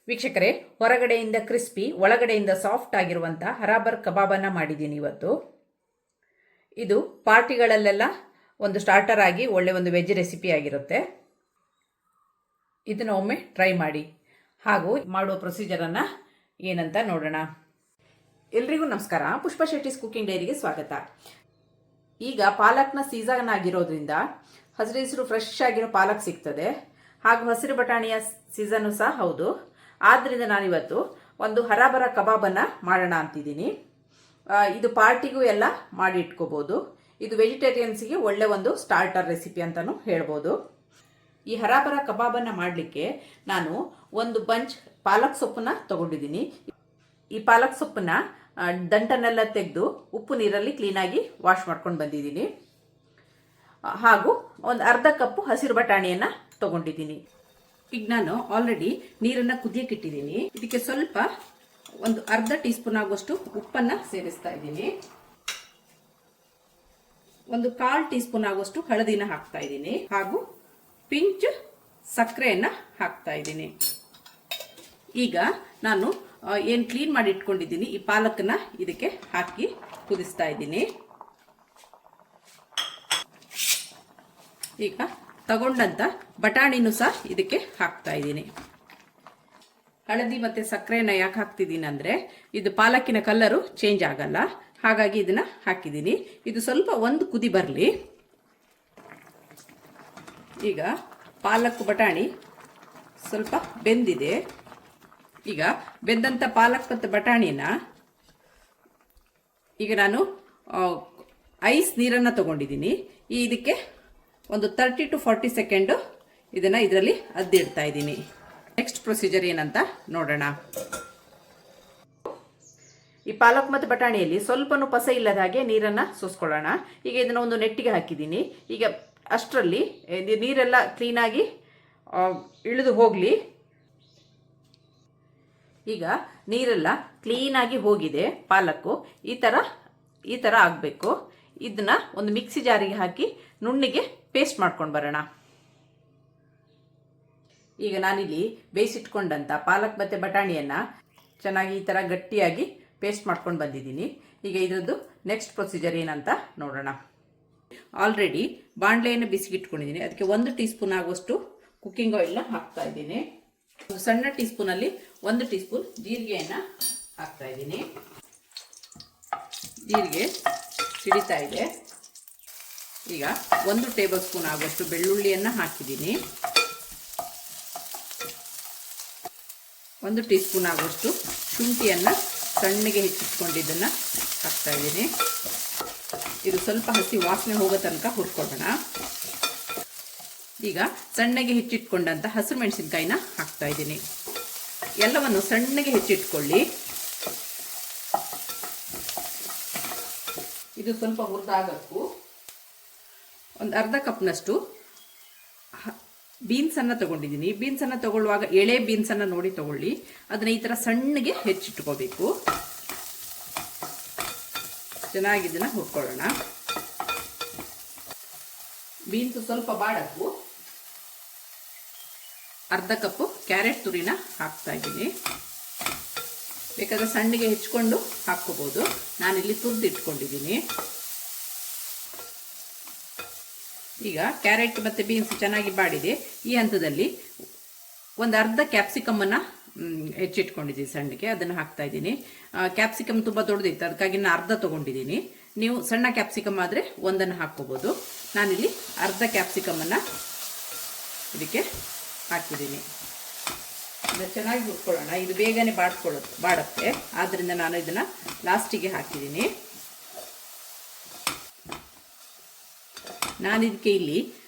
ವೀಕ್ಷಕರೇ, ಹೊರಗಡೆಯಿಂದ ಕ್ರಿಸ್ಪಿ ಒಳಗಡೆಯಿಂದ ಸಾಫ್ಟ್ ಆಗಿರುವಂಥ ಹರಾಬರ್ ಕಬಾಬನ್ನು ಮಾಡಿದ್ದೀನಿ ಇವತ್ತು. ಇದು ಪಾರ್ಟಿಗಳಲ್ಲೆಲ್ಲ ಒಂದು ಸ್ಟಾರ್ಟರ್ ಆಗಿ ಒಳ್ಳೆ ಒಂದು ವೆಜ್ ರೆಸಿಪಿ ಆಗಿರುತ್ತೆ. ಇದನ್ನು ಒಮ್ಮೆ ಟ್ರೈ ಮಾಡಿ. ಹಾಗೂ ಮಾಡುವ ಪ್ರೊಸೀಜರನ್ನು ಏನಂತ ನೋಡೋಣ. ಎಲ್ರಿಗೂ ನಮಸ್ಕಾರ. ಪುಷ್ಪ ಶೆಟ್ಟಿಸ್ ಕುಕಿಂಗ್ ಡೈರಿಗೆ ಸ್ವಾಗತ. ಈಗ ಪಾಲಕ್ನ ಸೀಸನ್ ಆಗಿರೋದ್ರಿಂದ ಹಸಿರು ಫ್ರೆಶ್ ಆಗಿರೋ ಪಾಲಕ್ ಸಿಗ್ತದೆ. ಹಾಗೂ ಹಸಿರು ಬಟಾಣಿಯ ಸೀಸನ್ನು ಸಹ ಹೌದು. ಆದ್ದರಿಂದ ನಾನಿವತ್ತು ಒಂದು ಹರಾಬರ ಕಬಾಬನ್ನು ಮಾಡೋಣ ಅಂತಿದ್ದೀನಿ. ಇದು ಪಾರ್ಟಿಗೂ ಎಲ್ಲ ಮಾಡಿ ಇಟ್ಕೋಬೋದು. ಇದು ವೆಜಿಟೇರಿಯನ್ಸಿಗೆ ಒಳ್ಳೆ ಒಂದು ಸ್ಟಾರ್ಟರ್ ರೆಸಿಪಿ ಅಂತಲೂ ಹೇಳ್ಬೋದು. ಈ ಹರಾಬರ ಕಬಾಬನ್ನು ಮಾಡಲಿಕ್ಕೆ ನಾನು ಒಂದು ಬಂಚ್ ಪಾಲಕ್ ಸೊಪ್ಪನ್ನ ತಗೊಂಡಿದ್ದೀನಿ. ಈ ಪಾಲಕ್ ಸೊಪ್ಪನ್ನ ದಂಟನ್ನೆಲ್ಲ ತೆಗೆದು ಉಪ್ಪು ನೀರಲ್ಲಿ ಕ್ಲೀನಾಗಿ ವಾಶ್ ಮಾಡ್ಕೊಂಡು ಬಂದಿದ್ದೀನಿ. ಹಾಗೂ ಒಂದು ಅರ್ಧ ಕಪ್ಪು ಹಸಿರು ಬಟಾಣಿಯನ್ನು ತಗೊಂಡಿದ್ದೀನಿ. ಈಗ ನಾನು ಆಲ್ರೆಡಿ ನೀರನ್ನು ಕುದಿಯಕ್ಕೆ ಇಟ್ಟಿದ್ದೀನಿ. ಇದಕ್ಕೆ ಸ್ವಲ್ಪ ಒಂದು ಅರ್ಧ ಟೀ ಸ್ಪೂನ್ ಆಗುವಷ್ಟು ಉಪ್ಪನ್ನು ಸೇರಿಸ್ತಾ ಇದ್ದೀನಿ. ಒಂದು 1/4 ಟೀ ಸ್ಪೂನ್ ಆಗುವಷ್ಟು ಹಳದಿನ ಹಾಕ್ತಾ ಇದ್ದೀನಿ. ಹಾಗೂ ಪಿಂಚ್ ಸಕ್ಕರೆಯನ್ನು ಹಾಕ್ತಾ ಇದ್ದೀನಿ. ಈಗ ನಾನು ಏನು ಕ್ಲೀನ್ ಮಾಡಿ ಇಟ್ಕೊಂಡಿದ್ದೀನಿ ಈ ಪಾಲಕನ್ನ ಇದಕ್ಕೆ ಹಾಕಿ ಕುದಿಸ್ತಾ ಇದ್ದೀನಿ. ಈಗ ತಗೊಂಡಂತ ಬಟಾಣಿನೂ ಸಹ ಇದಕ್ಕೆ ಹಾಕ್ತಾ ಇದ್ದೀನಿ. ಹಳದಿ ಮತ್ತೆ ಸಕ್ಕರೆನ ಯಾಕೆ ಹಾಕ್ತಿದ್ದೀನಿ ಅಂದ್ರೆ ಇದು ಪಾಲಕಿನ ಕಲರು ಚೇಂಜ್ ಆಗಲ್ಲ, ಹಾಗಾಗಿ ಇದನ್ನ ಹಾಕಿದ್ದೀನಿ. ಇದು ಸ್ವಲ್ಪ ಒಂದು ಕುದಿ ಬರಲಿ. ಈಗ ಪಾಲಕ್ ಬಟಾಣಿ ಸ್ವಲ್ಪ ಬೆಂದಿದೆ. ಈಗ ಬೆಂದಂತ ಪಾಲಕ್ ಮತ್ತು ಬಟಾಣಿನ ಈಗ ನಾನು ಐಸ್ ನೀರನ್ನು ತಗೊಂಡಿದ್ದೀನಿ. ಇದಕ್ಕೆ ಒಂದು 30 to 40 ಸೆಕೆಂಡು ಇದನ್ನು ಇದರಲ್ಲಿ ಅದ್ದಿಡ್ತಾ ಇದ್ದೀನಿ. ನೆಕ್ಸ್ಟ್ ಪ್ರೊಸೀಜರ್ ಏನಂತ ನೋಡೋಣ. ಈ ಪಾಲಕ್ ಮತ್ತು ಬಟಾಣಿಯಲ್ಲಿ ಸ್ವಲ್ಪನೂ ಪಸೆ ಇಲ್ಲದ ಹಾಗೆ ನೀರನ್ನು ಸೋಸ್ಕೊಳ್ಳೋಣ. ಈಗ ಇದನ್ನು ಒಂದು ನೆಟ್ಟಿಗೆ ಹಾಕಿದ್ದೀನಿ. ಈಗ ಅಷ್ಟರಲ್ಲಿ ನೀರೆಲ್ಲ ಕ್ಲೀನಾಗಿ ಇಳಿದು ಹೋಗಲಿ. ಈಗ ನೀರೆಲ್ಲ ಕ್ಲೀನಾಗಿ ಹೋಗಿದೆ. ಪಾಲಕ್ಕು ಈ ಥರ ಆಗಬೇಕು. ಇದನ್ನ ಒಂದು ಮಿಕ್ಸಿ ಜಾರಿಗೆ ಹಾಕಿ ನುಣ್ಣಿಗೆ ಪೇಸ್ಟ್ ಮಾಡ್ಕೊಂಡು ಬರೋಣ. ಈಗ ನಾನಿಲ್ಲಿ ಬೇಯಿಸಿಟ್ಕೊಂಡಂಥ ಪಾಲಕ್ ಮತ್ತು ಬಟಾಣಿಯನ್ನು ಚೆನ್ನಾಗಿ ಈ ಥರ ಗಟ್ಟಿಯಾಗಿ ಪೇಸ್ಟ್ ಮಾಡ್ಕೊಂಡು ಬಂದಿದ್ದೀನಿ. ಈಗ ಇದರದ್ದು ನೆಕ್ಸ್ಟ್ ಪ್ರೊಸೀಜರ್ ಏನಂತ ನೋಡೋಣ. ಆಲ್ರೆಡಿ ಬಾಣಲೆಯನ್ನು ಬಿಸಿಗಿಟ್ಕೊಂಡಿದ್ದೀನಿ. ಅದಕ್ಕೆ 1 ಟೀ ಸ್ಪೂನ್ ಆಗುವಷ್ಟು ಕುಕ್ಕಿಂಗ್ ಆಯಿಲ್ನ ಹಾಕ್ತಾ ಇದ್ದೀನಿ. ಒಂದು ಸಣ್ಣ ಟೀ ಸ್ಪೂನಲ್ಲಿ 1 ಟೀ ಸ್ಪೂನ್ ಜೀರಿಗೆಯನ್ನು ಹಾಕ್ತಾ ಇದ್ದೀನಿ. ಜೀರಿಗೆ ಸಿಡಿತಾ ಇದೆ. ಈಗ 1 ಟೇಬಲ್ ಸ್ಪೂನ್ ಆಗುವಷ್ಟು ಬೆಳ್ಳುಳ್ಳಿಯನ್ನು ಹಾಕಿದ್ದೀನಿ. 1 ಟೀ ಸ್ಪೂನ್ ಆಗುವಷ್ಟು ಶುಂಠಿಯನ್ನು ಸಣ್ಣಗೆ ಹೆಚ್ಚಿಟ್ಕೊಂಡಿದ್ದನ್ನು ಹಾಕ್ತಾ ಇದ್ದೀನಿ. ಇದು ಸ್ವಲ್ಪ ಹಸಿ ವಾಸನೆ ಹೋಗೋ ತನಕ ಹುರ್ಕೊಳ್ಳೋಣ. ಈಗ ಸಣ್ಣಗೆ ಹೆಚ್ಚಿಟ್ಕೊಂಡಂಥ ಹಸಿರು ಮೆಣಸಿನ್ಕಾಯಿನ ಹಾಕ್ತಾ ಇದ್ದೀನಿ. ಎಲ್ಲವನ್ನು ಸಣ್ಣಗೆ ಹೆಚ್ಚಿಟ್ಕೊಳ್ಳಿ. ಇದು ಸ್ವಲ್ಪ ಹುರಿದಾಗಕ್ಕೂ ಒಂದು ಅರ್ಧ ಕಪ್ನಷ್ಟು ಬೀನ್ಸನ್ನು ತಗೊಂಡಿದ್ದೀನಿ. ಬೀನ್ಸನ್ನು ತಗೊಳ್ಳುವಾಗ ಎಳೆ ಬೀನ್ಸನ್ನು ನೋಡಿ ತಗೊಳ್ಳಿ. ಅದನ್ನ ಈ ಥರ ಸಣ್ಣಗೆ ಹೆಚ್ಚಿಟ್ಕೋಬೇಕು. ಚೆನ್ನಾಗಿ ಇದನ್ನು ಹುರ್ಕೊಳ್ಳೋಣ. ಬೀನ್ಸ್ ಸ್ವಲ್ಪ ಬಾಡಕ್ಕೂ ಅರ್ಧ ಕಪ್ಪು ಕ್ಯಾರೆಟ್ ತುರಿನ ಹಾಕ್ತಾ ಇದ್ದೀನಿ. ಬೇಕಾದ್ರೆ ಸಣ್ಣಗೆ ಹೆಚ್ಕೊಂಡು ಹಾಕ್ಕೋಬೋದು. ನಾನಿಲ್ಲಿ ತುರಿದಿಟ್ಕೊಂಡಿದ್ದೀನಿ. ಈಗ ಕ್ಯಾರೆಟ್ ಮತ್ತು ಬೀನ್ಸ್ ಚೆನ್ನಾಗಿ ಬಾಡಿದೆ. ಈ ಹಂತದಲ್ಲಿ ಒಂದು ಅರ್ಧ ಕ್ಯಾಪ್ಸಿಕಮ್ಮನ್ನು ಹೆಚ್ಚಿಟ್ಕೊಂಡಿದ್ದೀನಿ ಸಣ್ಣಗೆ, ಅದನ್ನು ಹಾಕ್ತಾ ಇದ್ದೀನಿ. ಕ್ಯಾಪ್ಸಿಕಮ್ ತುಂಬ ದೊಡ್ಡದಿತ್ತು, ಅದಕ್ಕಾಗಿ ನಾನು ಅರ್ಧ ತೊಗೊಂಡಿದ್ದೀನಿ. ನೀವು ಸಣ್ಣ ಕ್ಯಾಪ್ಸಿಕಮ್ ಆದರೆ ಒಂದನ್ನು ಹಾಕ್ಕೋಬೋದು. ನಾನಿಲ್ಲಿ ಅರ್ಧ ಕ್ಯಾಪ್ಸಿಕಮನ್ನು ಇದಕ್ಕೆ ಹಾಕಿದ್ದೀನಿ. ಇದನ್ನು ಚೆನ್ನಾಗಿ ಹುರ್ಕೊಳ್ಳೋಣ. ಇದು ಬೇಗನೆ ಬಾಡುತ್ತೆ, ಆದ್ದರಿಂದ ನಾನು ಇದನ್ನು ಲಾಸ್ಟಿಗೆ ಹಾಕಿದ್ದೀನಿ. ನಾನು ಇದಕ್ಕೆ ಇಲ್ಲಿ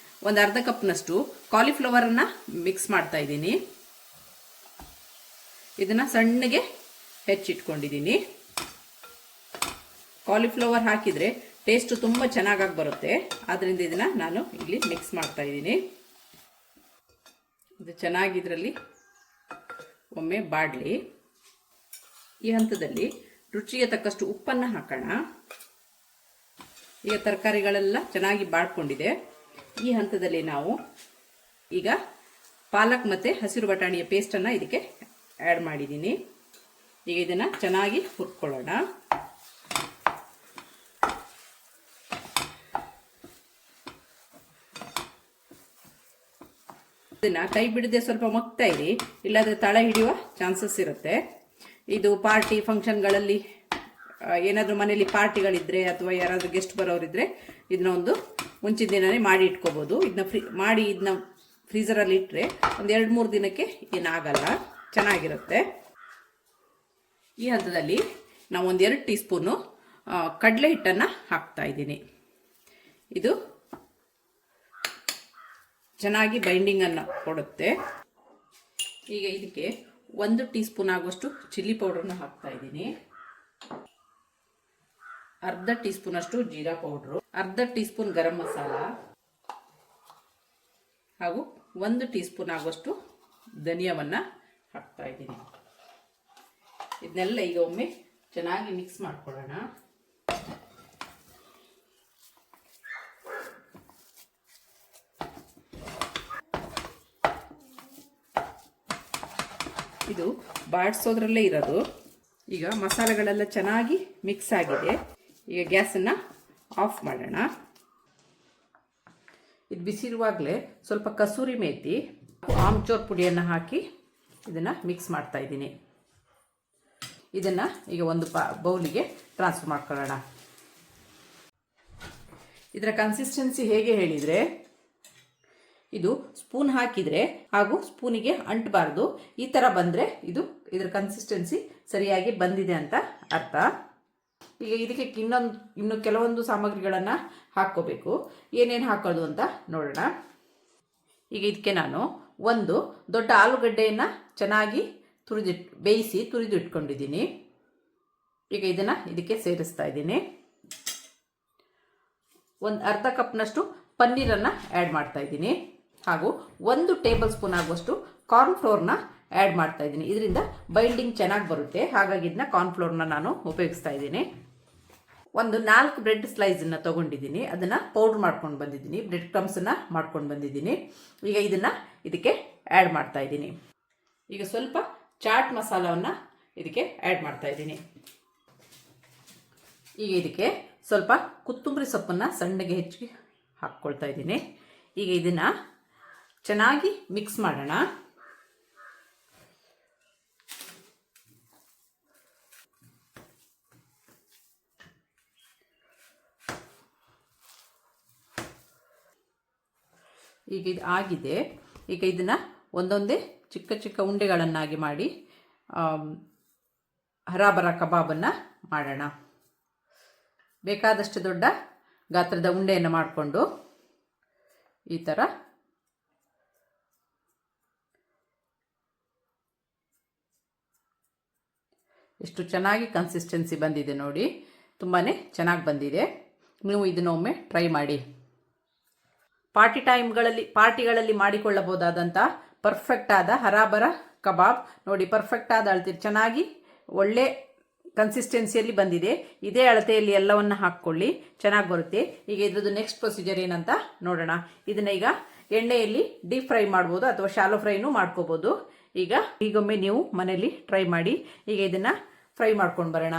ಒಂದು ಅರ್ಧ ಕಪ್ನಷ್ಟು ಕಾಲಿಫ್ಲವರನ್ನು ಮಿಕ್ಸ್ ಮಾಡ್ತಾ ಇದ್ದೀನಿ. ಇದನ್ನು ಸಣ್ಣಗೆ ಹೆಚ್ಚಿಟ್ಕೊಂಡಿದ್ದೀನಿ. ಕಾಲಿಫ್ಲವರ್ ಹಾಕಿದರೆ ಟೇಸ್ಟು ತುಂಬ ಚೆನ್ನಾಗಿ ಬರುತ್ತೆ. ಆದ್ದರಿಂದ ಇದನ್ನು ನಾನು ಇಲ್ಲಿ ಮಿಕ್ಸ್ ಮಾಡ್ತಾ ಇದ್ದೀನಿ. ಇದು ಚೆನ್ನಾಗಿ ಇದರಲ್ಲಿ ಒಮ್ಮೆ ಬಾಡಲಿ. ಈ ಹಂತದಲ್ಲಿ ರುಚಿಗೆ ತಕ್ಕಷ್ಟು ಉಪ್ಪನ್ನು ಹಾಕೋಣ. ಈಗ ತರಕಾರಿಗಳೆಲ್ಲ ಚೆನ್ನಾಗಿ ಬಾಡ್ಕೊಂಡಿದೆ. ಈ ಹಂತದಲ್ಲಿ ನಾವು ಈಗ ಪಾಲಕ್ ಮತ್ತು ಹಸಿರು ಬಟಾಣಿಯ ಪೇಸ್ಟನ್ನು ಇದಕ್ಕೆ ಆ್ಯಡ್ ಮಾಡಿದ್ದೀನಿ. ಈಗ ಇದನ್ನು ಚೆನ್ನಾಗಿ ಹುರ್ಕೊಳ್ಳೋಣ. ಇದನ್ನು ಕೈ ಬಿಡದೆ ಸ್ವಲ್ಪ ಮಗ್ತಾ ಇರಿ, ಇಲ್ಲಾಂದರೆ ತಳ ಹಿಡಿಯುವ ಚಾನ್ಸಸ್ ಇರುತ್ತೆ. ಇದು ಪಾರ್ಟಿ ಫಂಕ್ಷನ್ಗಳಲ್ಲಿ ಏನಾದರೂ ಮನೇಲಿ ಪಾರ್ಟಿಗಳಿದ್ದರೆ ಅಥವಾ ಯಾರಾದರೂ ಗೆಸ್ಟ್ ಬರೋರಿದ್ದರೆ ಇದನ್ನ ಒಂದು ಮುಂಚಿನ ದಿನವೇ ಮಾಡಿ ಇಟ್ಕೋಬೋದು. ಇದನ್ನ ಫ್ರೀಝರಲ್ಲಿ ಇಟ್ಟರೆ ಒಂದು 2-3 ದಿನಕ್ಕೆ ಏನಾಗಲ್ಲ, ಚೆನ್ನಾಗಿರುತ್ತೆ. ಈ ಹಂತದಲ್ಲಿ ನಾವು ಒಂದು 2 ಟೀ ಸ್ಪೂನು ಕಡಲೆ ಹಿಟ್ಟನ್ನು ಹಾಕ್ತಾ ಇದ್ದೀನಿ. ಇದು ಚೆನ್ನಾಗಿ ಬೈಂಡಿಂಗನ್ನು ಕೊಡುತ್ತೆ. ಈಗ ಇದಕ್ಕೆ 1 ಟೀ ಸ್ಪೂನ್ ಆಗುವಷ್ಟು ಚಿಲ್ಲಿ ಪೌಡ್ರನ್ನು ಹಾಕ್ತಾ ಇದ್ದೀನಿ. ಅರ್ಧ ಟೀ ಸ್ಪೂನ್ ಅಷ್ಟು ಜೀರಾ ಪೌಡ್ರು, ಅರ್ಧ ಟೀ ಸ್ಪೂನ್ ಗರಂ ಮಸಾಲ ಹಾಗೂ 1 ಟೀ ಸ್ಪೂನ್ ಆಗುವಷ್ಟು ಧನಿಯಾವನ್ನು ಹಾಕ್ತಾ ಇದ್ದೀನಿ. ಇದನ್ನೆಲ್ಲ ಈಗ ಒಮ್ಮೆ ಚೆನ್ನಾಗಿ ಮಿಕ್ಸ್ ಮಾಡ್ಕೊಳ್ಳೋಣ. ಇದು ಬಾಡಿಸೋದ್ರಲ್ಲೇ ಇರೋದು. ಈಗ ಮಸಾಲೆಗಳೆಲ್ಲ ಚೆನ್ನಾಗಿ ಮಿಕ್ಸ್ ಆಗಿದೆ. ಈಗ ಗ್ಯಾಸನ್ನು ಆಫ್ ಮಾಡೋಣ. ಇದು ಬಿಸಿರುವಾಗಲೇ ಸ್ವಲ್ಪ ಕಸೂರಿ ಮೇಥಿ, ಆಮ್ಚೂರ್ ಪುಡಿಯನ್ನು ಹಾಕಿ ಇದನ್ನು ಮಿಕ್ಸ್ ಮಾಡ್ತಾ ಇದ್ದೀನಿ. ಇದನ್ನು ಈಗ ಒಂದು ಬೌಲಿಗೆ ಟ್ರಾನ್ಸ್ಫರ್ ಮಾಡ್ಕೊಳ್ಳೋಣ. ಇದರ ಕನ್ಸಿಸ್ಟೆನ್ಸಿ ಹೇಗೆ ಹೇಳಿದರೆ, ಇದು ಸ್ಪೂನ್ ಹಾಕಿದರೆ ಹಾಗೂ ಸ್ಪೂನಿಗೆ ಅಂಟಬಾರ್ದು. ಈ ಥರ ಬಂದರೆ ಇದರ ಕನ್ಸಿಸ್ಟೆನ್ಸಿ ಸರಿಯಾಗಿ ಬಂದಿದೆ ಅಂತ ಅರ್ಥ. ಈಗ ಇದಕ್ಕೆ ಇನ್ನು ಕೆಲವೊಂದು ಸಾಮಗ್ರಿಗಳನ್ನು ಹಾಕ್ಕೋಬೇಕು. ಏನೇನು ಹಾಕೋದು ಅಂತ ನೋಡೋಣ. ಈಗ ಇದಕ್ಕೆ ನಾನು ಒಂದು ದೊಡ್ಡ ಆಲೂಗಡ್ಡೆಯನ್ನು ಚೆನ್ನಾಗಿ ಬೇಯಿಸಿ ತುರಿದು ಇಟ್ಕೊಂಡಿದ್ದೀನಿ. ಈಗ ಇದನ್ನು ಇದಕ್ಕೆ ಸೇರಿಸ್ತಾ ಇದ್ದೀನಿ. ಒಂದು ಅರ್ಧ ಕಪ್ನಷ್ಟು ಪನ್ನೀರನ್ನು ಆ್ಯಡ್ ಮಾಡ್ತಾ ಇದ್ದೀನಿ ಹಾಗೂ 1 ಟೇಬಲ್ ಸ್ಪೂನ್ ಆಗುವಷ್ಟು ಕಾರ್ನ್ಫ್ಲೋರ್ನ ಆ್ಯಡ್ ಮಾಡ್ತಾ ಇದ್ದೀನಿ. ಇದರಿಂದ ಬೈಂಡಿಂಗ್ ಚೆನ್ನಾಗಿ ಬರುತ್ತೆ, ಹಾಗಾಗಿ ಇದನ್ನ ಕಾರ್ನ್ಫ್ಲೋರ್ನ ನಾನು ಉಪಯೋಗಿಸ್ತಾ ಇದ್ದೀನಿ. ಒಂದು 4 ಬ್ರೆಡ್ ಸ್ಲೈಸನ್ನು ತೊಗೊಂಡಿದ್ದೀನಿ, ಅದನ್ನು ಪೌಡ್ರ್ ಮಾಡ್ಕೊಂಡು ಬಂದಿದ್ದೀನಿ, ಬ್ರೆಡ್ ಕ್ರಮ್ಸನ್ನು ಮಾಡ್ಕೊಂಡು ಬಂದಿದ್ದೀನಿ. ಈಗ ಇದನ್ನು ಇದಕ್ಕೆ ಆ್ಯಡ್ ಮಾಡ್ತಾ ಇದ್ದೀನಿ. ಈಗ ಸ್ವಲ್ಪ ಚಾಟ್ ಮಸಾಲವನ್ನು ಇದಕ್ಕೆ ಆ್ಯಡ್ ಮಾಡ್ತಾ ಇದ್ದೀನಿ. ಈಗ ಇದಕ್ಕೆ ಸ್ವಲ್ಪ ಕೊತ್ತಂಬರಿ ಸೊಪ್ಪನ್ನು ಸಣ್ಣಗೆ ಹೆಚ್ಚಿ ಹಾಕ್ಕೊಳ್ತಾ ಇದ್ದೀನಿ. ಈಗ ಇದನ್ನು ಚೆನ್ನಾಗಿ ಮಿಕ್ಸ್ ಮಾಡೋಣ. ಈಗ ಇದು ಆಗಿದೆ. ಈಗ ಇದನ್ನು ಒಂದೊಂದೇ ಚಿಕ್ಕ ಚಿಕ್ಕ ಉಂಡೆಗಳನ್ನಾಗಿ ಮಾಡಿ ಹರಾಬರ ಕಬಾಬನ್ನು ಮಾಡೋಣ. ಬೇಕಾದಷ್ಟು ದೊಡ್ಡ ಗಾತ್ರದ ಉಂಡೆಯನ್ನು ಮಾಡಿಕೊಂಡು ಈ ಥರ ಎಷ್ಟು ಚೆನ್ನಾಗಿ ಕನ್ಸಿಸ್ಟೆನ್ಸಿ ಬಂದಿದೆ ನೋಡಿ, ತುಂಬಾ ಚೆನ್ನಾಗಿ ಬಂದಿದೆ. ನೀವು ಇದನ್ನು ಒಮ್ಮೆ ಟ್ರೈ ಮಾಡಿ. ಪಾರ್ಟಿಗಳಲ್ಲಿ ಮಾಡಿಕೊಳ್ಳಬಹುದಾದಂಥ ಪರ್ಫೆಕ್ಟ್ ಆದ ಹರಾಬರ ಕಬಾಬ್ ನೋಡಿ. ಪರ್ಫೆಕ್ಟ್ ಆದ ಅಳತೆ ಚೆನ್ನಾಗಿ ಒಳ್ಳೆ ಕನ್ಸಿಸ್ಟೆನ್ಸಿಯಲ್ಲಿ ಬಂದಿದೆ. ಇದೇ ಅಳತೆಯಲ್ಲಿ ಎಲ್ಲವನ್ನು ಹಾಕ್ಕೊಳ್ಳಿ, ಚೆನ್ನಾಗಿ ಬರುತ್ತೆ. ಈಗ ಇದ್ರದ್ದು ನೆಕ್ಸ್ಟ್ ಪ್ರೊಸೀಜರ್ ಏನಂತ ನೋಡೋಣ. ಇದನ್ನ ಈಗ ಎಣ್ಣೆಯಲ್ಲಿ ಡೀಪ್ ಫ್ರೈ ಮಾಡ್ಬೋದು ಅಥವಾ ಶಾಲೋ ಫ್ರೈನೂ ಮಾಡ್ಕೋಬೋದು. ಈಗೊಮ್ಮೆ ನೀವು ಮನೆಯಲ್ಲಿ ಟ್ರೈ ಮಾಡಿ. ಈಗ ಇದನ್ನು ಫ್ರೈ ಮಾಡ್ಕೊಂಡು ಬರೋಣ.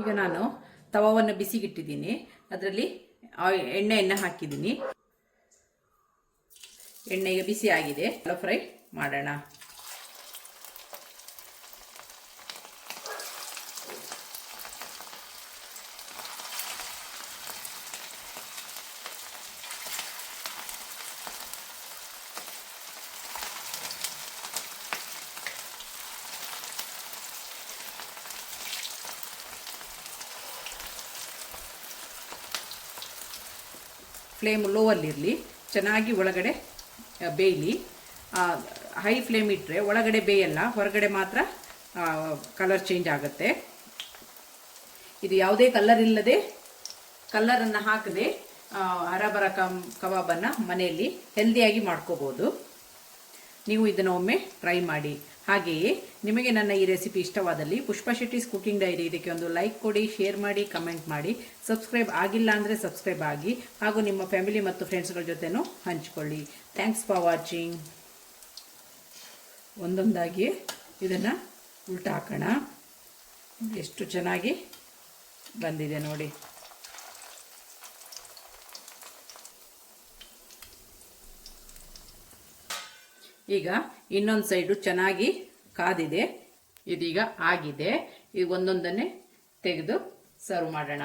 ಈಗ ನಾನು ತವವನ್ನು ಬಿಸಿಗಿಟ್ಟಿದ್ದೀನಿ, ಅದರಲ್ಲಿ ಎಣ್ಣೆಯನ್ನು ಹಾಕಿದ್ದೀನಿ. ಎಣ್ಣೆಗೆ ಬಿಸಿ ಆಗಿದೆ, ಶಾಲೋ ಫ್ರೈ ಮಾಡೋಣ. ಫ್ಲೇಮ್ ಲೋವಲ್ಲಿರಲಿ, ಚೆನ್ನಾಗಿ ಒಳಗಡೆ ಬೇಯಲಿ. ಹೈ ಫ್ಲೇಮ್ ಇಟ್ಟರೆ ಒಳಗಡೆ ಬೇಯಲ್ಲ, ಹೊರಗಡೆ ಮಾತ್ರ ಕಲರ್ ಚೇಂಜ್ ಆಗುತ್ತೆ. ಇದು ಯಾವುದೇ ಕಲರನ್ನು ಹಾಕದೆ ಹರಾಬರ ಕಬಾಬನ್ನು ಮನೆಯಲ್ಲಿ ಹೆಲ್ದಿಯಾಗಿ ಮಾಡ್ಕೋಬೋದು. ನೀವು ಇದನ್ನು ಒಮ್ಮೆ ಟ್ರೈ ಮಾಡಿ. ಹಾಗೆಯೇ ನಿಮಗೆ ನನ್ನ ಈ ರೆಸಿಪಿ ಇಷ್ಟವಾದಲ್ಲಿ ಪುಷ್ಪಾ ಶೆಟ್ಟಿಸ್ ಕುಕಿಂಗ್ ಡೈರಿ ಇದಕ್ಕೆ ಒಂದು ಲೈಕ್ ಕೊಡಿ, ಶೇರ್ ಮಾಡಿ, ಕಮೆಂಟ್ ಮಾಡಿ. ಸಬ್ಸ್ಕ್ರೈಬ್ ಆಗಿಲ್ಲ ಅಂದರೆ ಸಬ್ಸ್ಕ್ರೈಬ್ ಆಗಿ ಹಾಗೂ ನಿಮ್ಮ ಫ್ಯಾಮಿಲಿ ಮತ್ತು ಫ್ರೆಂಡ್ಸ್ಗಳ ಜೊತೆನೂ ಹಂಚಿಕೊಳ್ಳಿ. Thanks for watching. ಒಂದೊಂದಾಗಿ ಇದನ್ನು ಉಲ್ಟಾ ಹಾಕೋಣ. ಎಷ್ಟು ಚೆನ್ನಾಗಿ ಬಂದಿದೆ ನೋಡಿ. ಈಗ ಇನ್ನೊಂದು ಸೈಡು ಚೆನ್ನಾಗಿ ಕಾದಿದೆ. ಇದೀಗ ಆಗಿದೆ. ಈಗ ಒಂದೊಂದನ್ನೇ ತೆಗೆದು ಸರ್ವ್ ಮಾಡೋಣ.